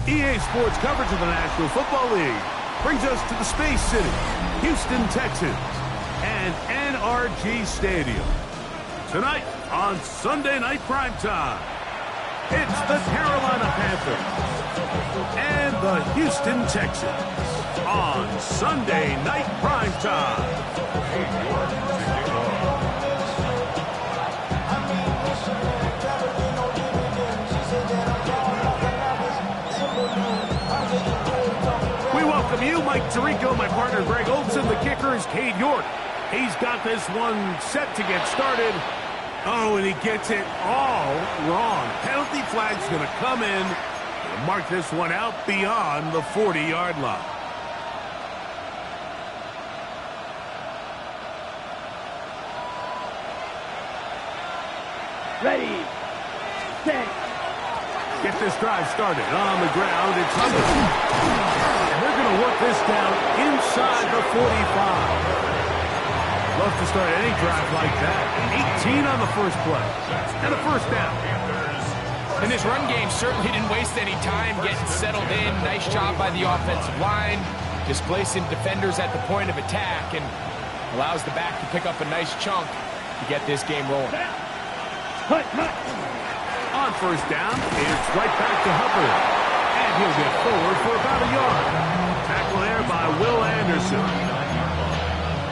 EA Sports coverage of the National Football League brings us to the Space City, Houston, Texas, and NRG Stadium. Tonight on Sunday Night Primetime, it's the Carolina Panthers and the Houston Texans on Sunday Night Primetime. You, Mike Tirico, my partner Greg Olson. The kicker is Cade York. He's got this one set to get started. Oh, and he gets it all wrong. Penalty flag's going to come in and mark this one out beyond the 40-yard line. Ready, set. Get this drive started on the ground. It's Hunter. They're going to work this down inside the 45. Love to start any drive like that. 18 on the first play. And a first down. And this run game certainly didn't waste any time getting settled in. Nice job by the offensive line. Displacing defenders at the point of attack and allows the back to pick up a nice chunk to get this game rolling. On first down, it's right back to Hubbard. And he'll get forward for about a yard. Tackle there by Will Anderson.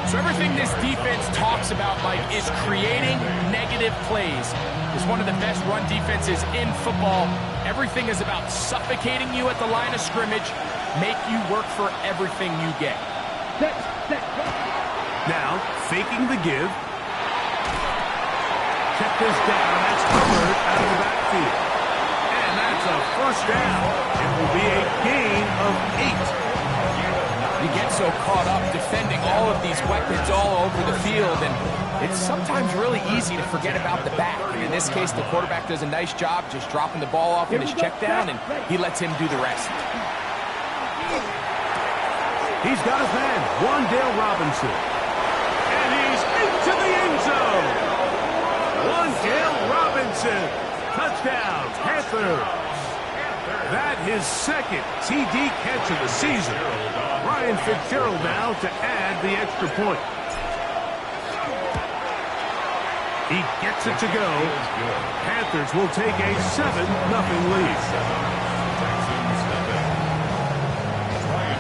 So everything this defense talks about, Mike, is creating negative plays. It's one of the best run defenses in football. Everything is about suffocating you at the line of scrimmage, make you work for everything you get. Now, faking the give. Check this down. That's Hubbard out of the backfield. And that's a first down. It will be a gain of 8. You get so caught up defending all of these weapons all over the field, and it's sometimes really easy to forget about the back. And in this case, the quarterback does a nice job just dropping the ball off in his check down, and he lets him do the rest. He's got his man, Wan'Dale Robinson. And he's into the end zone. Wan'Dale Robinson. Touchdown, Panthers. That his second TD catch of the season. Ryan Fitzgerald now to add the extra point. He gets it to go. Panthers will take a 7-0 lead.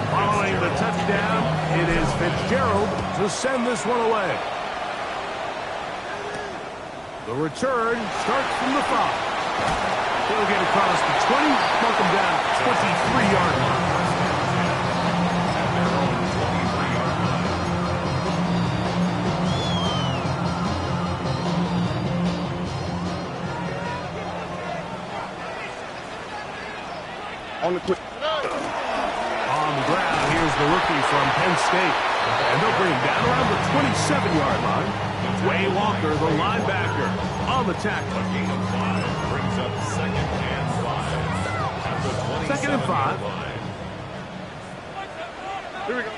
Following the touchdown, it is Fitzgerald to send this one away. The return starts from the 5. He'll get across the 20, mark him down 23-yard line. On the ground, here's the rookie from Penn State. And they'll bring him down around the 27-yard line. Way Walker, the linebacker, on the tackle. Brings up 2nd and 5. Second and 5. Here we go.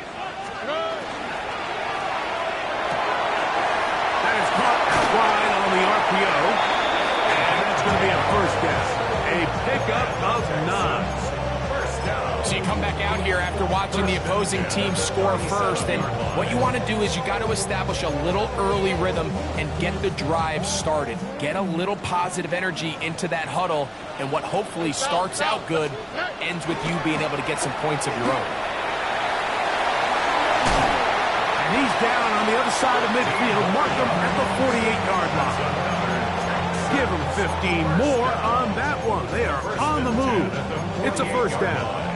That is caught out wide on the RPO. And that's going to be a first down. A pickup of 9. So you come back out here after watching the opposing team score first, and what you want to do is you got to establish a little early rhythm and get the drive started. Get a little positive energy into that huddle, and what hopefully starts out good ends with you being able to get some points of your own. And he's down on the other side of midfield. Mark him at the 48-yard line. Give him 15 more on that one. They are on the move. It's a first down.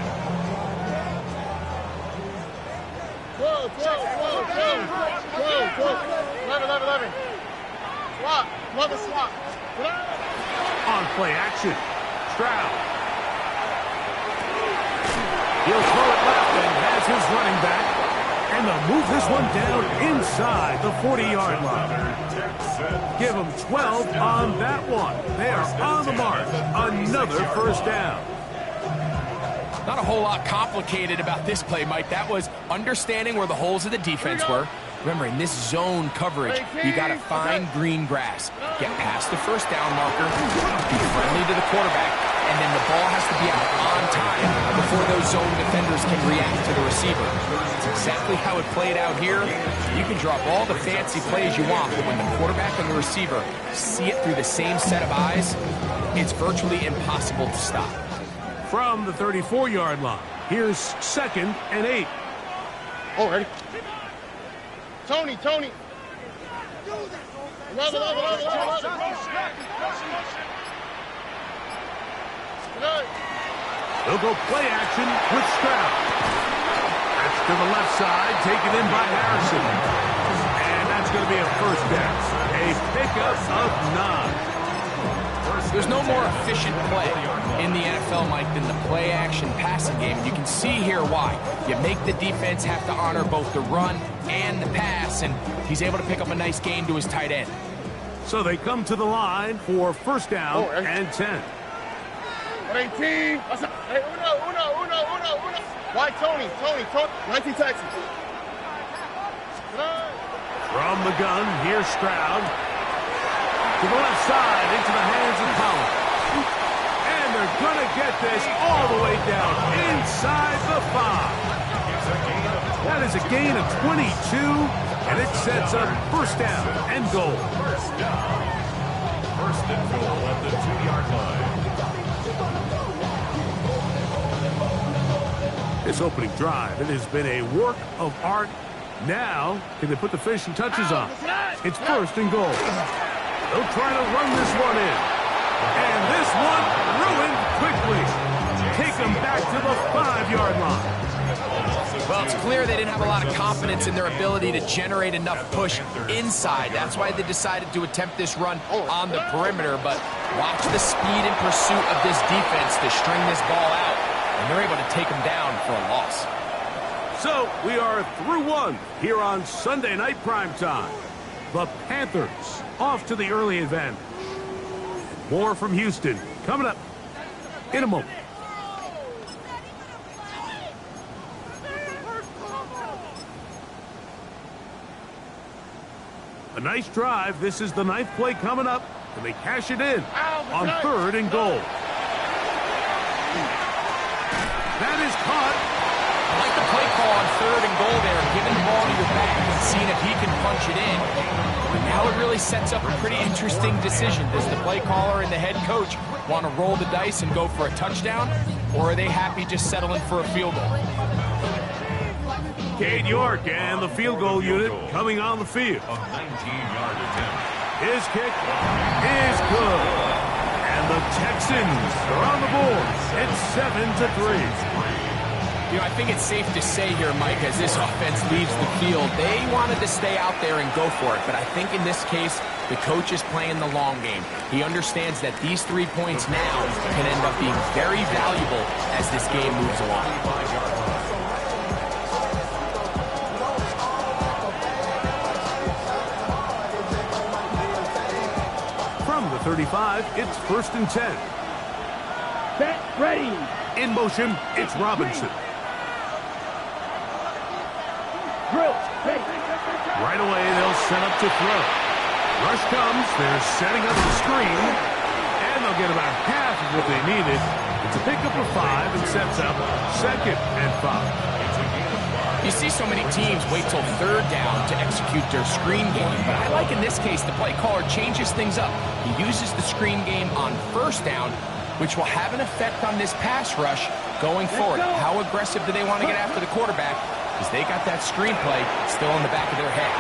Swap. On play action. Stroud. He'll throw it left and has his running back. And they'll move this one down inside the 40-yard line. Give them 12 on that one. They are on the mark. Another first down. Not a whole lot complicated about this play, Mike. That was understanding where the holes of the defense were. Remember, in this zone coverage, you got to find green grass. Get past the first down marker, be friendly to the quarterback, and then the ball has to be out on time before those zone defenders can react to the receiver. It's exactly how it played out here. You can drop all the fancy plays you want, but when the quarterback and the receiver see it through the same set of eyes, it's virtually impossible to stop. From the 34-yard line, here's 2nd and 8. Oh, ready? Tony. Love it. They'll go play action with Stroud. That's to the left side, taken in by Harrison. And that's going to be a first down. A pickup of 9. There's no more efficient play in the NFL, Mike, than the play-action passing game. And you can see here why. You make the defense have to honor both the run and the pass, and he's able to pick up a nice gain to his tight end. So they come to the line for first down and 10. 18. Hey, uno. Why Tony? 19 Texas. From the gun, here's Stroud. To the left side, into the hands of Collins. And they're going to get this all the way down inside the 5. That is a gain of 22, and it sets up first down and goal. First and goal at the 2-yard line. This opening drive, it has been a work of art. Now, can they put the finishing touches on? It's first and goal. They'll try to run this one in. And this one ruined quickly. Take them back to the 5-yard line. Well, it's clear they didn't have a lot of confidence in their ability to generate enough push inside. That's why they decided to attempt this run on the perimeter. But watch the speed and pursuit of this defense to string this ball out. And they're able to take them down for a loss. So we are through one here on Sunday Night Primetime. The Panthers off to the early advantage. More from Houston coming up in a moment. A nice drive. This is the 9th play coming up, and they cash it in on 3rd and goal. That is caught. I like the play call on 3rd and goal there, giving the ball to your back and seeing if he can punch it in. But now it really sets up a pretty interesting decision. Does the play caller and the head coach want to roll the dice and go for a touchdown, or are they happy just settling for a field goal? Cade York and the field goal unit coming on the field. A 19-yard attempt. His kick is good. And the Texans are on the board. It's 7-3. You know, I think it's safe to say here, Mike, as this offense leaves the field, they wanted to stay out there and go for it. But I think in this case, the coach is playing the long game. He understands that these 3 points now can end up being very valuable as this game moves along. From the 35, it's 1st and 10. Set, ready. In motion, it's Robinson. Drill, ready. Right away, they'll set up to throw. Rush comes, they're setting up the screen, and they'll get about half of what they needed. It's a pickup of 5 and sets up 2nd and 5. You see so many teams wait till 3rd down to execute their screen game, but I like in this case the play caller changes things up. He uses the screen game on 1st down, which will have an effect on this pass rush going forward. How aggressive do they want to get after the quarterback? Because they got that screen play still in the back of their head.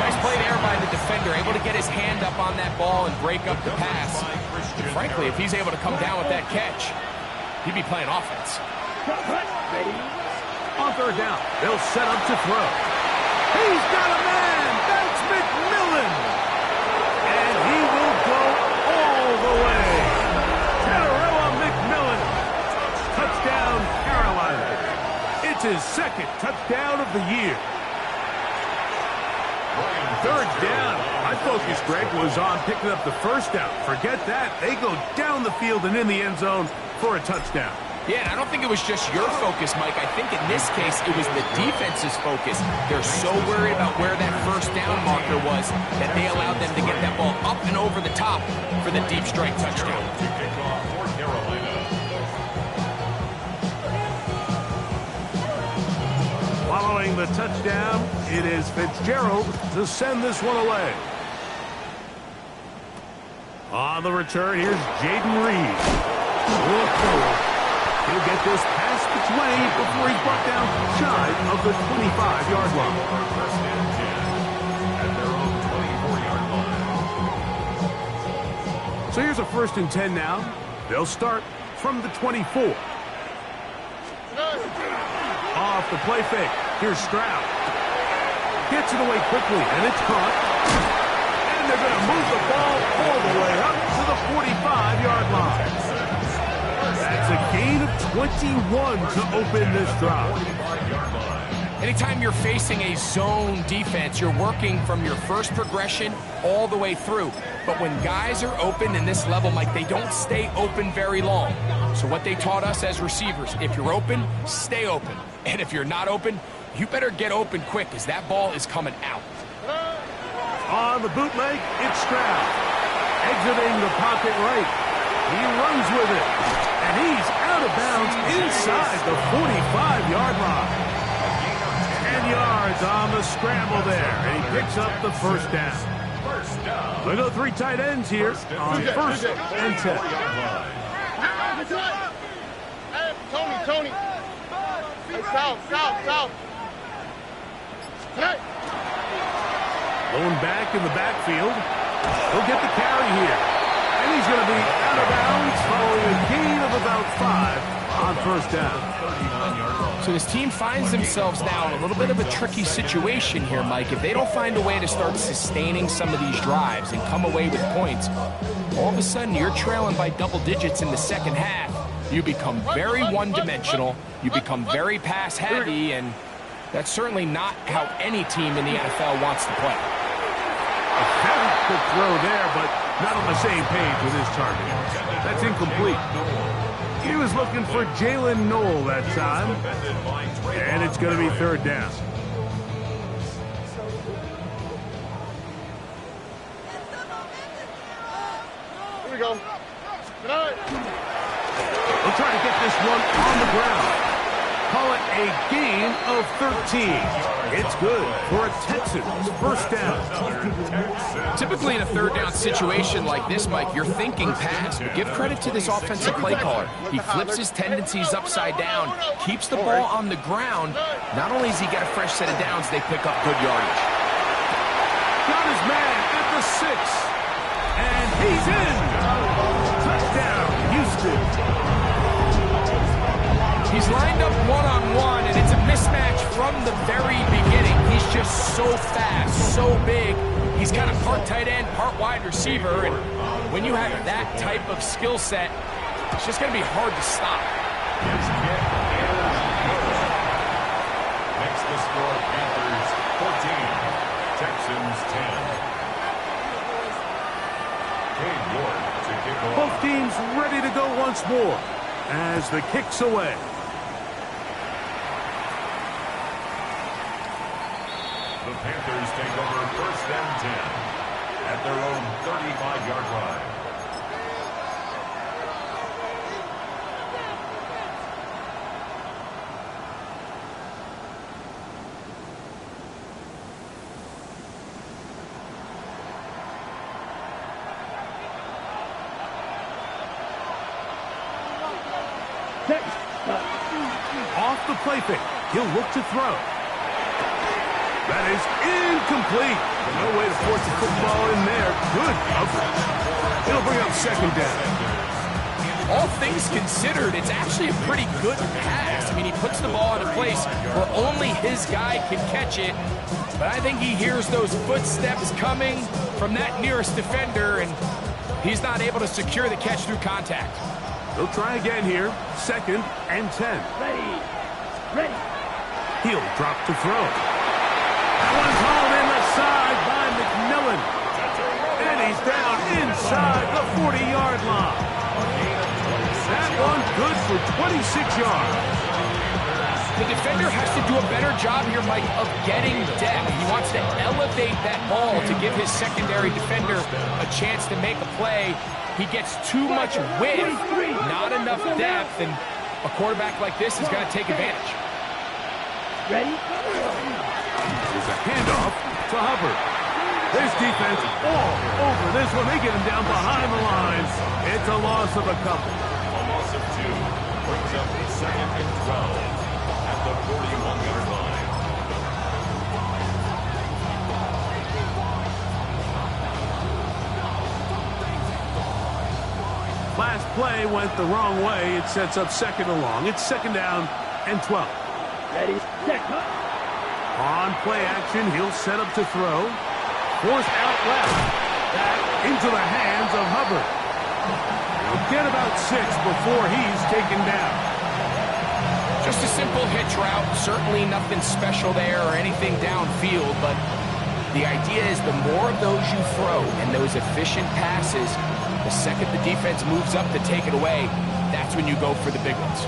Nice play there by the defender, able to get his hand up on that ball and break up the pass. And frankly, if he's able to come down with that catch, he'd be playing offense. On 3rd down, they'll set up to throw. He's got a man! That's McMillan! And he will go all the way. Tedarrell McMillan. Touchdown, Carolina. It's his 2nd touchdown of the year. 3rd down. My focus, Greg, was on picking up the 1st down. Forget that. They go down the field and in the end zone for a touchdown. Yeah, and I don't think it was just your focus, Mike. I think in this case, it was the defense's focus. They're so worried about where that first down marker was that they allowed them to get that ball up and over the top for the deep strike touchdown. To kick off for Carolina. Following the touchdown, it is Fitzgerald to send this one away. On the return, here's Jaden Reed. He'll get this past the 20 before he's brought down shy of the 25-yard line. First and 10 at their own 24-yard line. So here's a 1st and 10 now. They'll start from the 24. Off the play fake. Here's Stroud. Gets it away quickly, and it's caught. And they're going to move the ball all the way up to the 45-yard line. That's a gain of 21 to open this drive. Anytime you're facing a zone defense, you're working from your first progression all the way through. But when guys are open in this level, Mike, they don't stay open very long. So what they taught us as receivers, if you're open, stay open. And if you're not open, you better get open quick because that ball is coming out. On the bootleg, it's Stroud. Exiting the pocket right. He runs with it. And he's out of bounds inside the 45-yard line. 10 yards on the scramble there. And he picks up the first down. We'll go 3 tight ends here on 1st and 10. Hey, Tony. Hey, south. Hey. Going back in the backfield. He'll get the carry here. And he's going to be out of bounds following a gain of about 5 on 1st down. So this team finds themselves now in a little bit of a tricky situation here, Mike. If they don't find a way to start sustaining some of these drives and come away with points, all of a sudden you're trailing by double digits in the second half. You become very one-dimensional, you become very pass-heavy, and that's certainly not how any team in the NFL wants to play. A very quick throw there, but not on the same page with his target. That's incomplete. He was looking for Jalen Noel that time. And it's going to be 3rd down. Here we go. Good. We'll try to get this one on the ground. Call it a gain of 13. It's good for a Texans 1st down. Typically in a 3rd down situation like this, Mike, you're thinking pass, but give credit to this offensive play caller. He flips his tendencies upside down, keeps the ball on the ground. Not only does he get a fresh set of downs, they pick up good yardage. Got his man at the 6. And he's in. Touchdown, Houston. He's lined up one-on-one, and it's a mismatch from the very beginning. He's just so fast, so big. He's kind of part tight end, part wide receiver, and when you have that type of skill set, it's just going to be hard to stop. His kick is good. Makes the score Panthers 14, Texans 10. Cade Ward to kick off. Both teams ready to go once more as the kick's away. The Panthers take over 1st and 10 at their own 35-yard line. Off the play fake. He'll look to throw. That is incomplete. No way to force the football in there. Good coverage. It'll bring up 2nd down. All things considered, it's actually a pretty good pass. I mean, he puts the ball in a place where only his guy can catch it. But I think he hears those footsteps coming from that nearest defender, and he's not able to secure the catch through contact. They'll try again here. 2nd and 10. Ready. He'll drop to throw. That one's hauled in the side by McMillan. And he's down inside the 40-yard line. That one good for 26 yards. The defender has to do a better job here, Mike, of getting depth. He wants to elevate that ball to give his secondary defender a chance to make a play. He gets too much width, not enough depth, and a quarterback like this is going to take advantage. Ready? There's a handoff to Hubbard. This defense all over this one. They get him down behind the lines. It's a loss of a couple. A loss of 2 brings up the 2nd and 12 at the 41-yard line. Last play went the wrong way. It sets up 2nd and long. It's 2nd down and 12. Ready? Set. On play action, he'll set up to throw. Forced out left. Back into the hands of Hubbard. He'll get about 6 before he's taken down. Just a simple hitch route. Certainly nothing special there or anything downfield, but the idea is the more of those you throw and those efficient passes, the second the defense moves up to take it away, that's when you go for the big ones.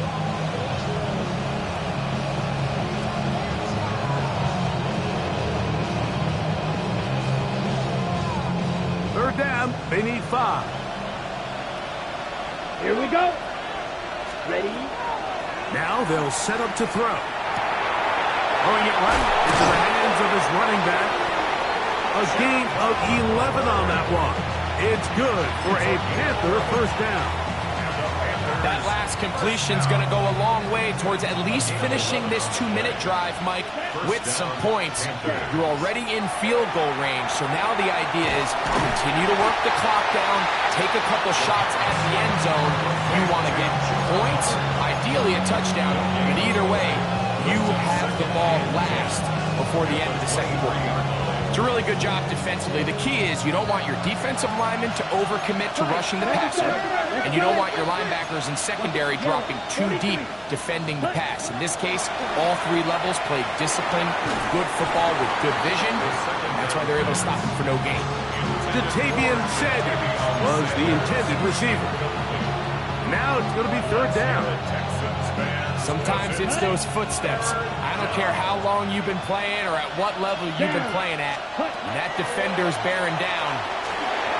Third down, they need 5. Here we go. Ready? Now they'll set up to throw. Throwing it right into the hands of his running back. A gain of 11 on that one. It's good for a Panther first down. That last completion's going to go a long way towards at least finishing this 2-minute drive, Mike, with some points. You're already in field goal range, so now the idea is continue to work the clock down, take a couple shots at the end zone. You want to get points, ideally a touchdown, but either way, you have the ball last before the end of the second quarter. It's a really good job defensively. The key is you don't want your defensive linemen to overcommit to rushing the passer, and you don't want your linebackers and secondary dropping too deep defending the pass. In this case, all 3 levels played disciplined, good football with good vision. That's why they're able to stop him for no gain. Jatavian Sanders was the intended receiver. Now it's going to be 3rd down. Sometimes it's those footsteps. I don't care how long you've been playing or at what level you've been playing at. When that defender's bearing down,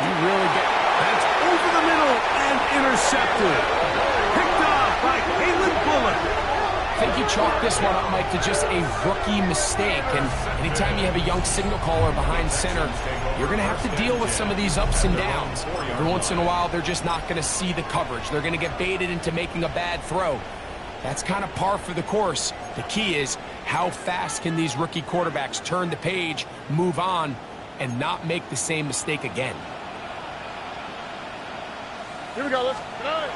you really get... That's over the middle and intercepted. Picked off by Kalen Bullock. I think you chalk this one up, Mike, to just a rookie mistake. And anytime you have a young signal caller behind center, you're going to have to deal with some of these ups and downs. Every once in a while, they're just not going to see the coverage. They're going to get baited into making a bad throw. That's kind of par for the course. The key is how fast can these rookie quarterbacks turn the page, move on, and not make the same mistake again. Here we go. Let's go.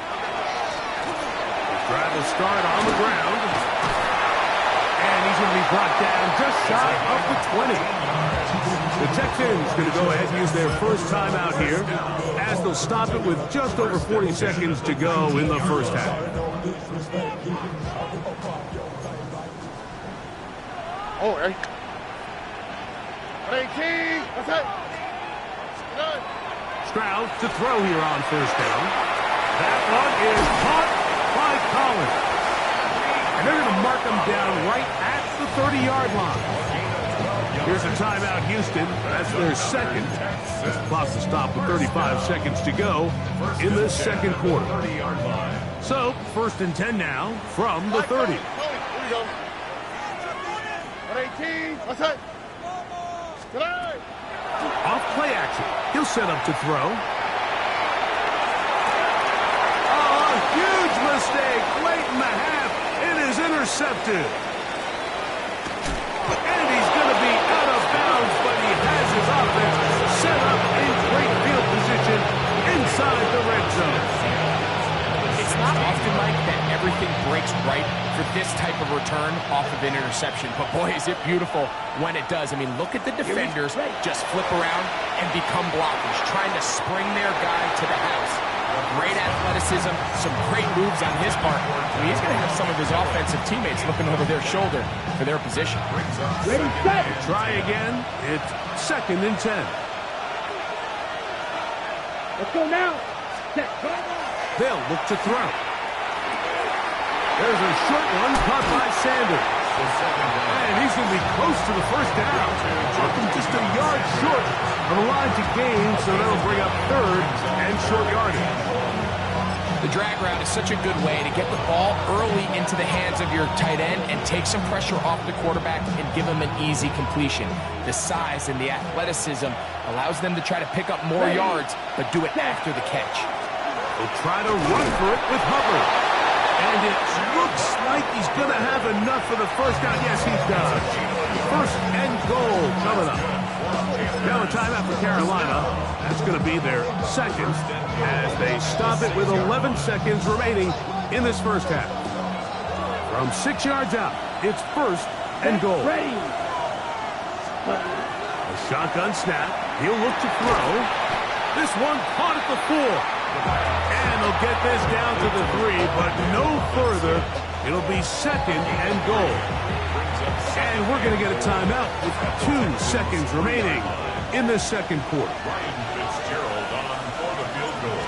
Drive will start on the ground. And he's going to be brought down just shy of the 20. The Texans going to go ahead and use their first timeout here as they'll stop it with just over 40 seconds to go in the first half. Oh, hey. 18. What's that? Good. Stroud to throw here on first down. That one is caught by Collins. And they're going to mark him down right at the 30-yard line. Here's a timeout, Houston. That's their second. This clock to stop with 35 seconds to go in this second quarter. So, 1st and 10 now from the 30. Here we go. 18. What's that? Good eye. Off play action. He'll set up to throw. Oh, a huge mistake late in the half. It is intercepted. And he's going to be out of bounds, but he has his offense set up in great field position inside the red zone. It's not often, Mike, that everything breaks right for this type of return off of an interception. But, boy, is it beautiful when it does. I mean, look at the defenders just flip around and become blockers, trying to spring their guy to the house. Great athleticism, some great moves on his part. I mean, he's going to have some of his offensive teammates looking over their shoulder for their position. Ready, set. Try again. It's 2nd and 10. Let's go now. Set. They'll look to throw. There's a short one caught by Sanders. And he's going to be close to the first down. Talking just a yard short of the line to gain, so that'll bring up third and short yardage. The drag route is such a good way to get the ball early into the hands of your tight end and take some pressure off the quarterback and give him an easy completion. The size and the athleticism allows them to try to pick up more yards, but do it after the catch. They'll try to run for it with Hubbard. And it looks like he's going to have enough for the first down. Yes, he does. First and goal coming up. Now a timeout for Carolina. That's going to be their second as they stop it with 11 seconds remaining in this first half. From 6 yards out, it's first and goal. A shotgun snap. He'll look to throw. This one caught at the 4. And they'll get this down to the 3, but no further. It'll be second and goal. And we're going to get a timeout with 2 seconds remaining in this second quarter. Ryan Fitzgerald on for the field goal.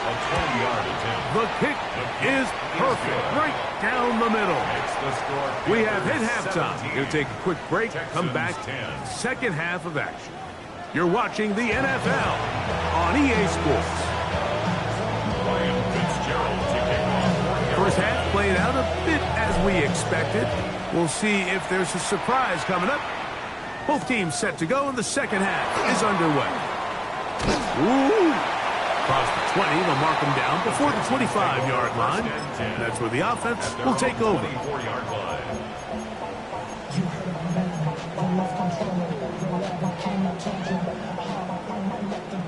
A 20-yard attempt. The kick is perfect, right down the middle. We have hit halftime. We'll take a quick break, come back, second half of action. You're watching the NFL on EA Sports. First half played out a bit as we expected. We'll see if there's a surprise coming up. Both teams set to go, and the second half is underway. Ooh. Across the 20, they'll mark him down before the 25-yard line. That's where the offense will take over.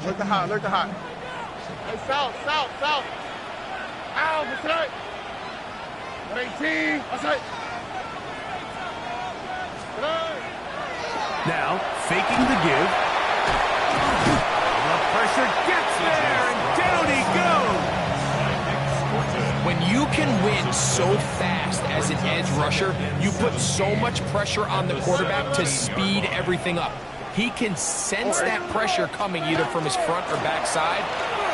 Look the hot, look the hot. Hey, south. Ow, that's right. 18, that's right. Now, faking the give. The pressure gets there, and down he goes. When you can win so fast as an edge rusher, you put so much pressure on the quarterback to speed everything up. He can sense that pressure coming either from his front or back side.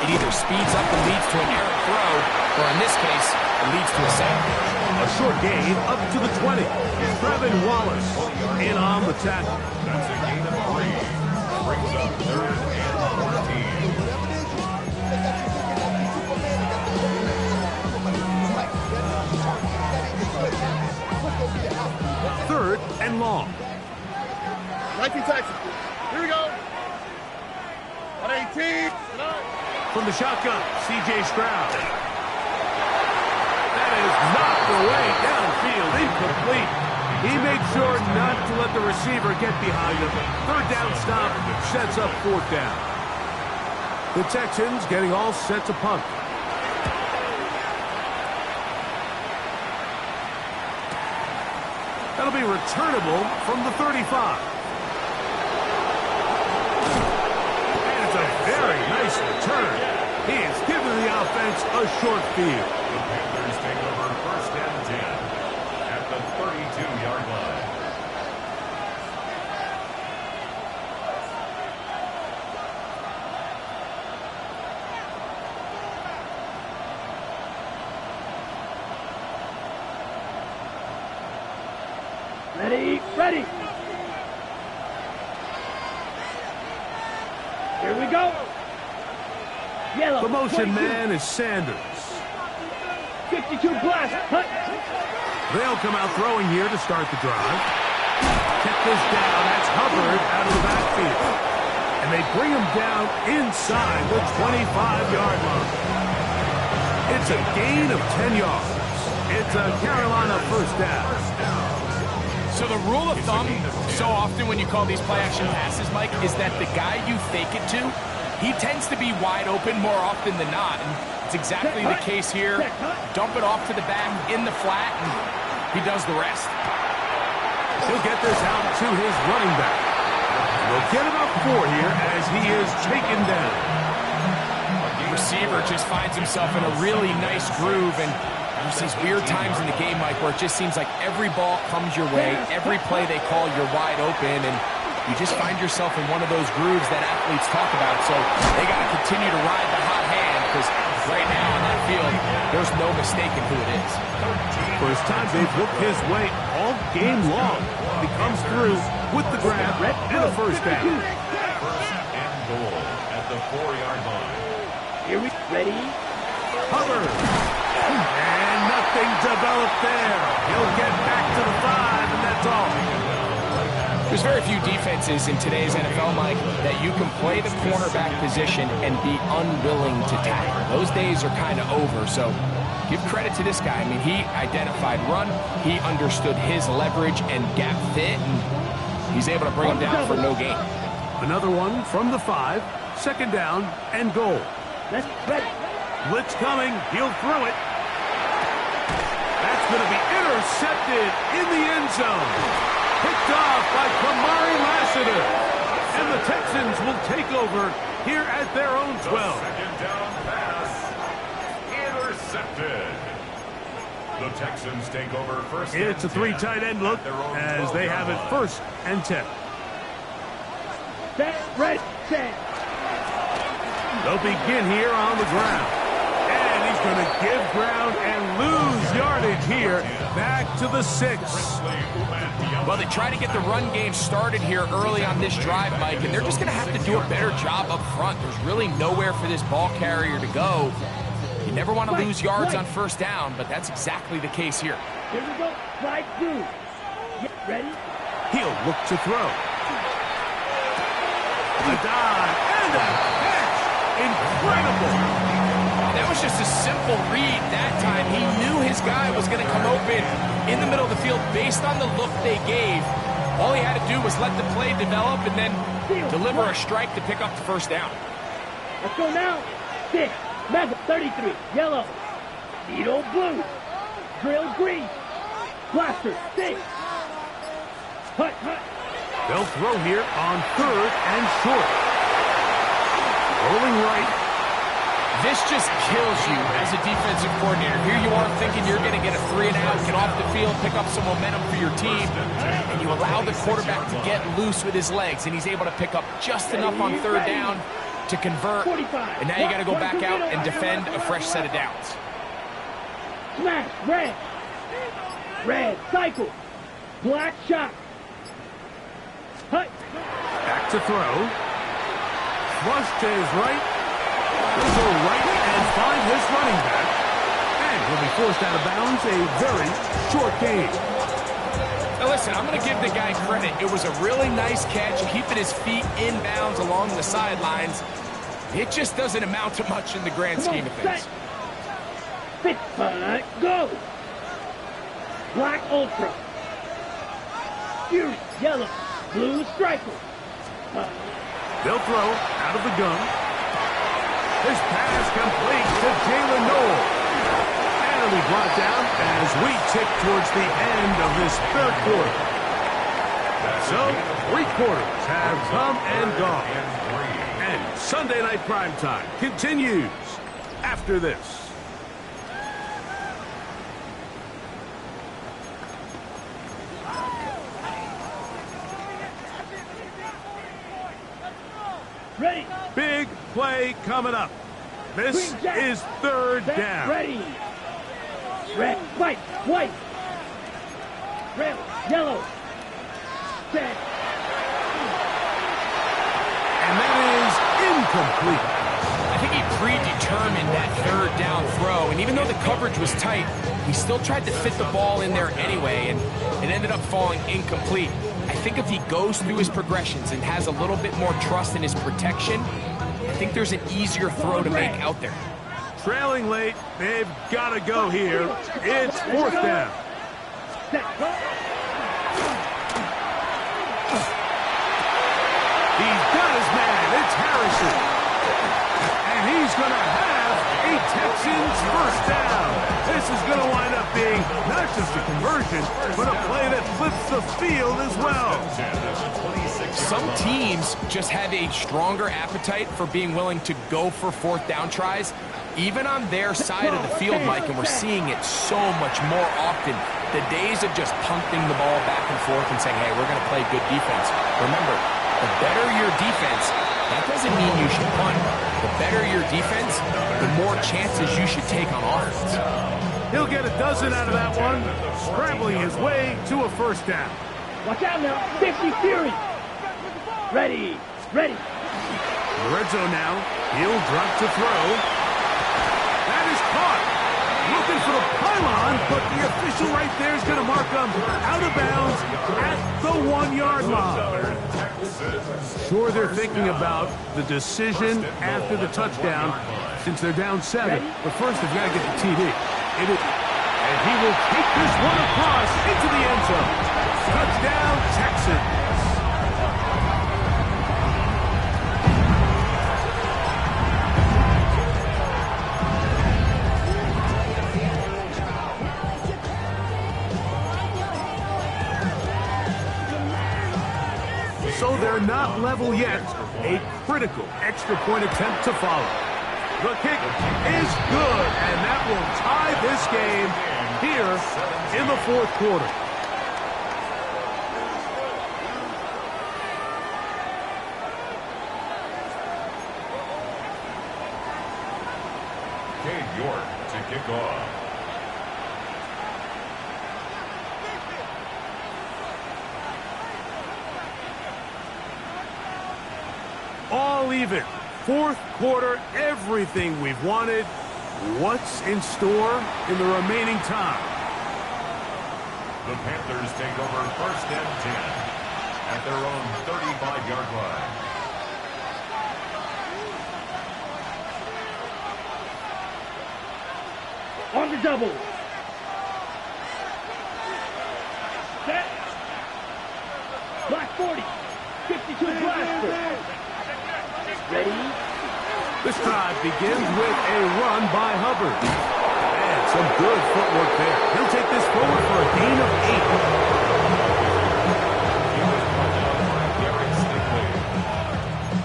It either speeds up and leads to an errant throw, or in this case, it leads to a sack. A short gain up to the 20. Trevin Wallace in on the tackle. That's a gain of 3. Brings up third and 14. Third and long. 19 Texas. Here we go. 18. From the shotgun, C.J. Stroud. That is knocked away downfield, incomplete. He made sure not to let the receiver get behind him. Third down stop sets up fourth down. The Texans getting all set to punt. That'll be returnable from the 35. Very nice return. He has given the offense a short field. The Panthers take over first and 10 at the 32-yard line. Ready. Here we go. Yellow. The motion 22. man is Sanders. 52 blast. Hunt. They'll come out throwing here to start the drive. Check this down. That's Hubbard out of the backfield. And they bring him down inside the 25-yard line. It's a gain of 10 yards. It's a Carolina first down. So the rule of thumb, so often when you call these play-action passes, Mike, is that the guy you fake it to, he tends to be wide open more often than not. And it's exactly the case here. Dump it off to the back in the flat, and he does the rest. He'll get this out to his running back. We'll get about 4 here as he is taken down. The receiver just finds himself in a really nice groove, and there's these weird times in the game, Mike, where it just seems like every ball comes your way, every play they call, you're wide open, and you just find yourself in one of those grooves that athletes talk about. So they got to continue to ride the hot hand because right now on that field, there's no mistaking who it is. First time they've looked his way all game long. He comes through with the grab and a first down. First and goal at the 4-yard line. Here we ready. Hubbard. And nothing developed there. He'll get back to the 5, and that's all. There's very few defenses in today's NFL, Mike, that you can play the cornerback position and be unwilling to tackle. Those days are kind of over, so give credit to this guy. I mean, he identified run, he understood his leverage and gap fit, and he's able to bring him down for no gain. Another one from the 5, second down and goal. Let's ready. Blitz coming, he'll throw it. That's going to be intercepted in the end zone. Picked off by Kamari Lassiter. And the Texans will take over here at their own 12. Second down pass. Intercepted. The Texans take over first. It's a 3 tight end look as they have it first and 10. Set, ready, set. They'll begin here on the ground. And he's going to give ground and lose yardage here. Back to the 6. Well, they try to get the run game started here early on this drive, Mike, and they're just going to have to do a better job up front. There's really nowhere for this ball carrier to go. You never want to lose yards on first down, but that's exactly the case here. Here we go. Slide through. Get ready. He'll look to throw. A dive and a catch. Incredible. That was just a simple read that time. He knew his guy was going to come open in the middle of the field based on the look they gave. All he had to do was let the play develop and then deliver a strike to pick up the first down. Let's go now. 6. Mega 33. Yellow. Needle blue. Drill green. Blaster 6. Hut, hut. They'll throw here on 3rd and short. Rolling right. This just kills you as a defensive coordinator. Here you are thinking you're going to get a 3 and out, get off the field, pick up some momentum for your team, and you allow the quarterback to get loose with his legs, and he's able to pick up just enough on 3rd down to convert, and now you got to go back out and defend a fresh set of downs. Smash, red. Red, cycle. Black shot. Hut. Back to throw. Flush to his right. He'll go right and find his running back. And he'll be forced out of bounds. A very short gain. Now listen, I'm going to give the guy credit. It was a really nice catch, keeping his feet in bounds along the sidelines. It just doesn't amount to much in the grand scheme of things. Fit, go. Black Ultra. Fury, yellow, blue striker. They'll throw out of the gun. This pass complete to Jalen Noel. And it'll be brought down as we tick towards the end of this 3rd quarter. So, 3 quarters have come and gone. And Sunday Night Primetime continues after this. Ready. Big play coming up. This is 3rd down. Ready. Red, white, white. Red, yellow. Set. And that is incomplete. I think he predetermined that 3rd down throw, and even though the coverage was tight, he still tried to fit the ball in there anyway, and it ended up falling incomplete. I think if he goes through his progressions and has a little bit more trust in his protection, I think there's an easier throw to make out there. Trailing late, they've got to go here. It's 4th down. He's got his man. It's Harrison. And he's going to have a Texans first down. This is going to wind up being not just a conversion, but a play that flips the field as well. Some teams just have a stronger appetite for being willing to go for 4th down tries, even on their side of the field, Mike, and we're seeing it so much more often. The days of just punting the ball back and forth and saying, hey, we're going to play good defense. Remember, the better your defense, That doesn't mean you should punt. The better your defense, the more chances you should take on offense. He'll get a dozen out of that one, scrambling his way to a first down. Watch out now. 50 Fury. Ready. Ready. In the red zone now. He'll drop to throw. That is caught. Looking for the pylon, but the official right there is going to mark him out of bounds at the 1-yard line. Sure, they're thinking about the decision after the touchdown since they're down 7. But first, they've got to get the TD. And he will take this one across into the end zone. Touchdown, Texans. So they're not level yet. A critical extra point attempt to follow. The kick is good, and that will tie this game here in the fourth quarter. Cade York to kick off. All even. Fourth quarter, everything we've wanted. What's in store in the remaining time? The Panthers take over first and 10 at their own 35-yard line. On the double. Set. Black 40. 52 blaster. Ready? This drive begins with a run by Hubbard. And some good footwork there. He'll take this forward for a gain of 8.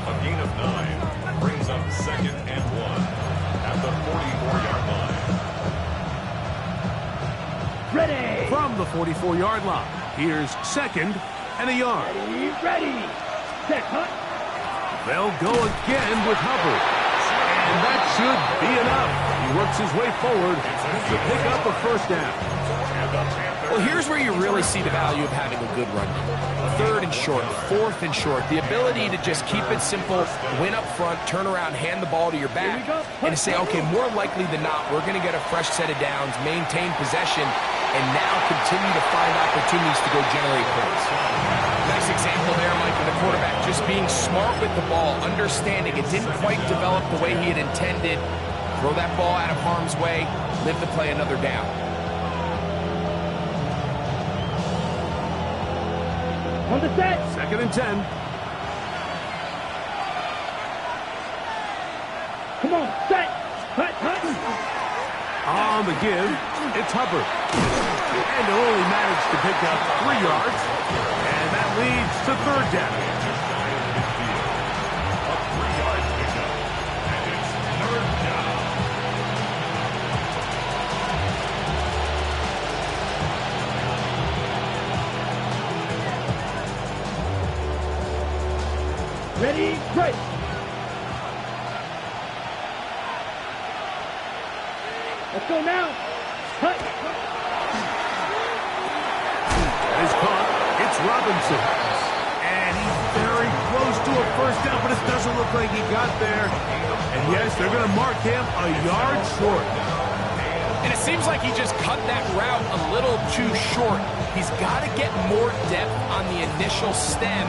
A gain of 9 brings up second and 1 at the 44-yard line. Ready. From the 44-yard line, here's second and a yard. Ready. Ready. Set. Hunt. They'll go again with Hubbard. And that should be enough. He works his way forward to pick up a first down. Well, here's where you really see the value of having a good run game. Third and short, fourth and short. The ability to just keep it simple, win up front, turn around, hand the ball to your back, and to say, okay, more likely than not, we're going to get a fresh set of downs, maintain possession, and now continue to find opportunities to go generate points. Nice example there, Mike, of the quarterback just being smart with the ball, understanding it didn't quite develop the way he had intended. Throw that ball out of harm's way, live to play another down. On the set. Second and 10. Come on. Set. Hut. Hut. On the give, it's Hubbard. And he'll only manage to pick up 3 yards. And that leads to third down. A 3-yard pickup. And it's third down. Ready. Right. Let's go now. Hut. Is caught. It's Robinson. And he's very close to a first down, but it doesn't look like he got there. And yes, they're going to mark him a yard short. And it seems like he just cut that route a little too short. He's got to get more depth on the initial stem,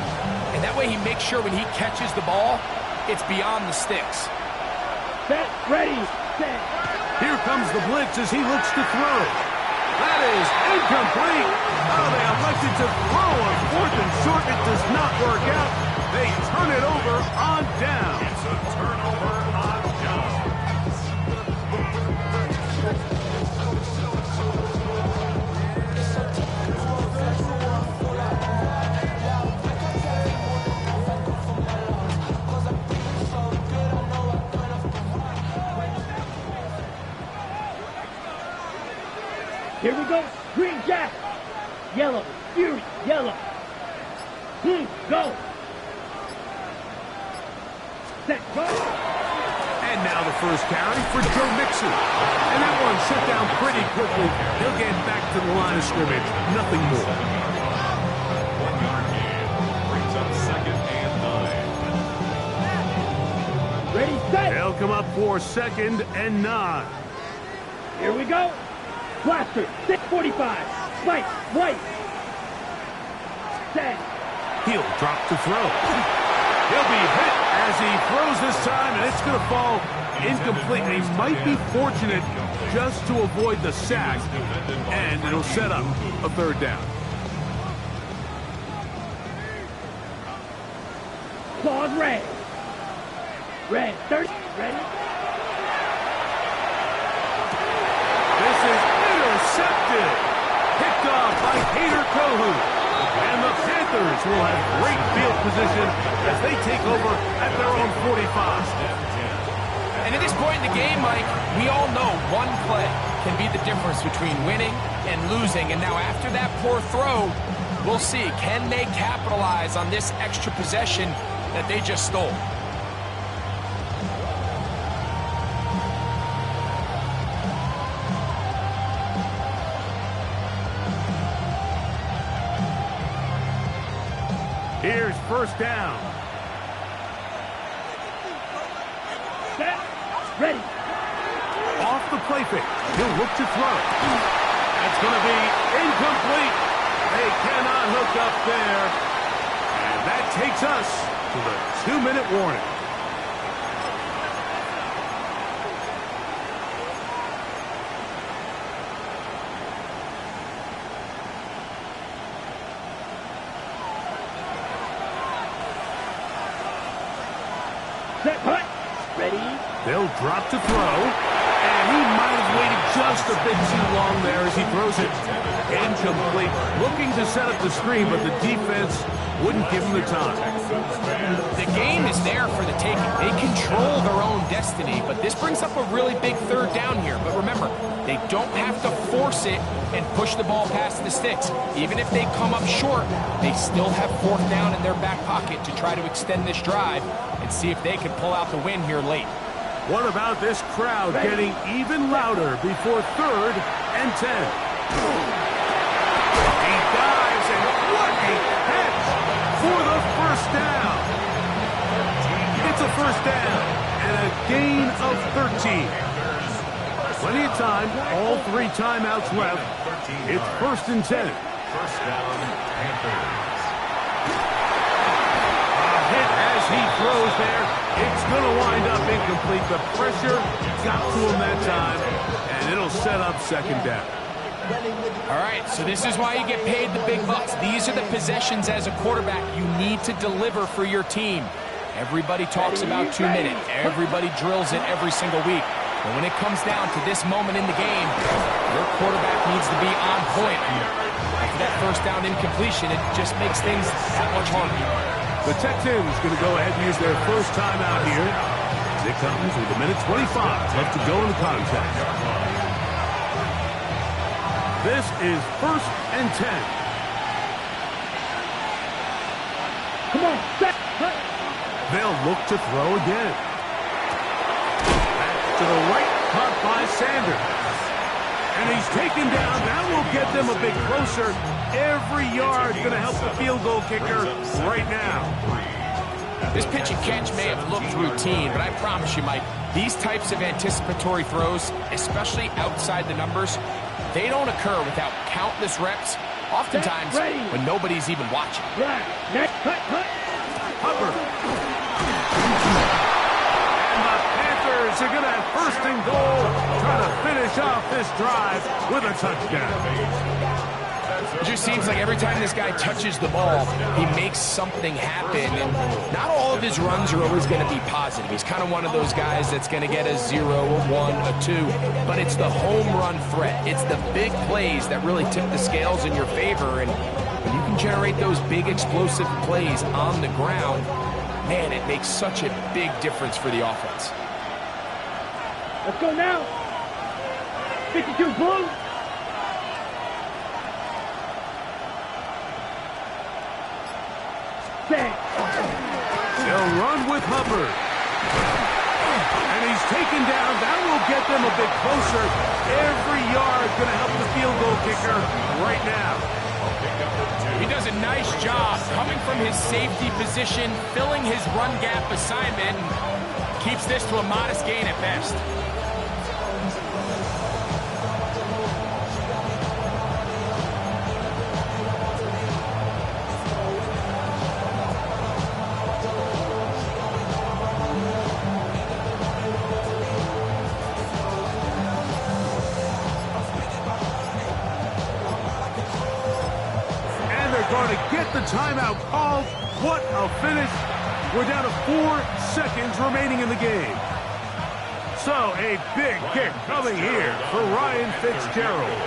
and that way he makes sure when he catches the ball, it's beyond the sticks. Set. Ready. Set. Here comes the blitz as he looks to throw. That is incomplete. Oh, they elected to throw on fourth and short. It does not work out. They turn it over on down. It's a turnover on down. Here we go. Green Jack. Yellow. Fury. Yellow. Blue. Go. Set, go. And now the first carry for Joe Mixon. And that one set down pretty quickly. He'll get back to the line of scrimmage. Nothing more. 1 yard gain. Brings up 2nd and 9. Ready, set. They'll come up for 2nd and 9. Here we go. Blaster, 645. Spike, right. Set. He'll drop to throw. He'll be hit as he throws this time, and it's going to fall incomplete. And he might be fortunate just to avoid the sack, and it'll set up a 3rd down. Claws red. Red, 30. Ready? This is intercepted. Picked off by Hader Kohu. And the Panthers will have great field position as they take over at their own 45. And at this point in the game, Mike, we all know one play can be the difference between winning and losing. And now after that poor throw, we'll see, can they capitalize on this extra possession that they just stole? Here's 1st down. Set. Ready. Off the play fake. He'll look to throw. That's going to be incomplete. They cannot hook up there. And that takes us to the 2-minute warning. Set, hut. Ready. They'll drop to throw. And he might have waited just a bit too long there as he throws it incomplete. Looking to set up the screen, but the defense wouldn't give him the time. The game is there for the taking. They control their own destiny, but this brings up a really big 3rd down here. But remember, they don't have to force it and push the ball past the sticks. Even if they come up short, they still have 4th down in their back pocket to try to extend this drive and see if they can pull out the win here late. What about this crowd getting even louder before 3rd and 10? He dives, and what a catch for the 1st down. It's a 1st down and a gain of 13. Plenty of time, all 3 timeouts left. It's 1st and 10. 1st down, Panthers. Hit as he throws there. It's going to wind up incomplete. The pressure got to him that time, and it'll set up 2nd down. All right, so this is why you get paid the big bucks. These are the possessions as a quarterback you need to deliver for your team. Everybody talks about 2 minutes. Everybody drills it every single week. But when it comes down to this moment in the game, your quarterback needs to be on point. After that 1st down incompletion, it just makes things that much harder. The Texans going to go ahead and use their 1st timeout here. It comes with 1:25 left to go in the contest. This is 1st and 10. Come on, set. Hut. They'll look to throw again. Back to the right, caught by Sanders. And he's taken down. That will get them a bit closer. Every yard going to help the field goal kicker right now. This pitch and catch may have looked routine, but I promise you, Mike, these types of anticipatory throws, especially outside the numbers, they don't occur without countless reps, oftentimes when nobody's even watching. Right. Next, hut, hut. Hubbard. And the Panthers are going to have 1st and goal, trying to finish off this drive with a touchdown. It just seems like every time this guy touches the ball, he makes something happen. And not all of his runs are always going to be positive. He's kind of one of those guys that's going to get a 0, a 1, a 2. But it's the home run threat. It's the big plays that really tip the scales in your favor. And when you can generate those big explosive plays on the ground, man, it makes such a big difference for the offense. Let's go now. 52 blue. They'll run with Hubbard. And he's taken down. That will get them a bit closer. Every yard going to help the field goal kicker right now. He does a nice job coming from his safety position, filling his run gap assignment, and keeps this to a modest gain at best. Going to get the timeout called. What a finish. We're down to 4 seconds remaining in the game. So a big kick coming here for Ryan Fitzgerald.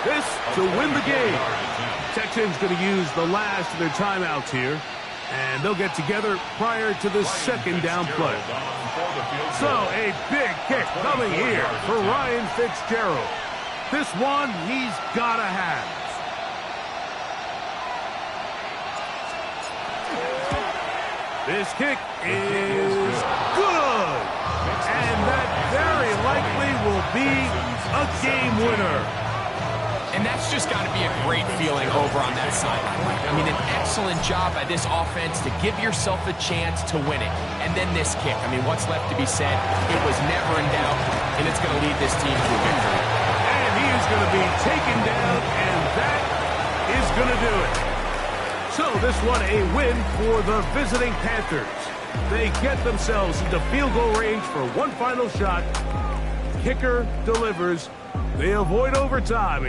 This to win the game. Texans going to use the last of their timeouts here, and they'll get together prior to the second down play. So a big kick coming here for Ryan Fitzgerald. This one he's got to have. This kick is good. And that very likely will be a game winner. And that's just got to be a great feeling over on that sideline. I mean, an excellent job by this offense to give yourself a chance to win it. And then this kick. I mean, what's left to be said? It was never in doubt, and it's going to lead this team to a victory. And he is going to be taken down, and that is going to do it. So this one a win for the visiting Panthers. They get themselves into field goal range for one final shot. Kicker delivers. They avoid overtime.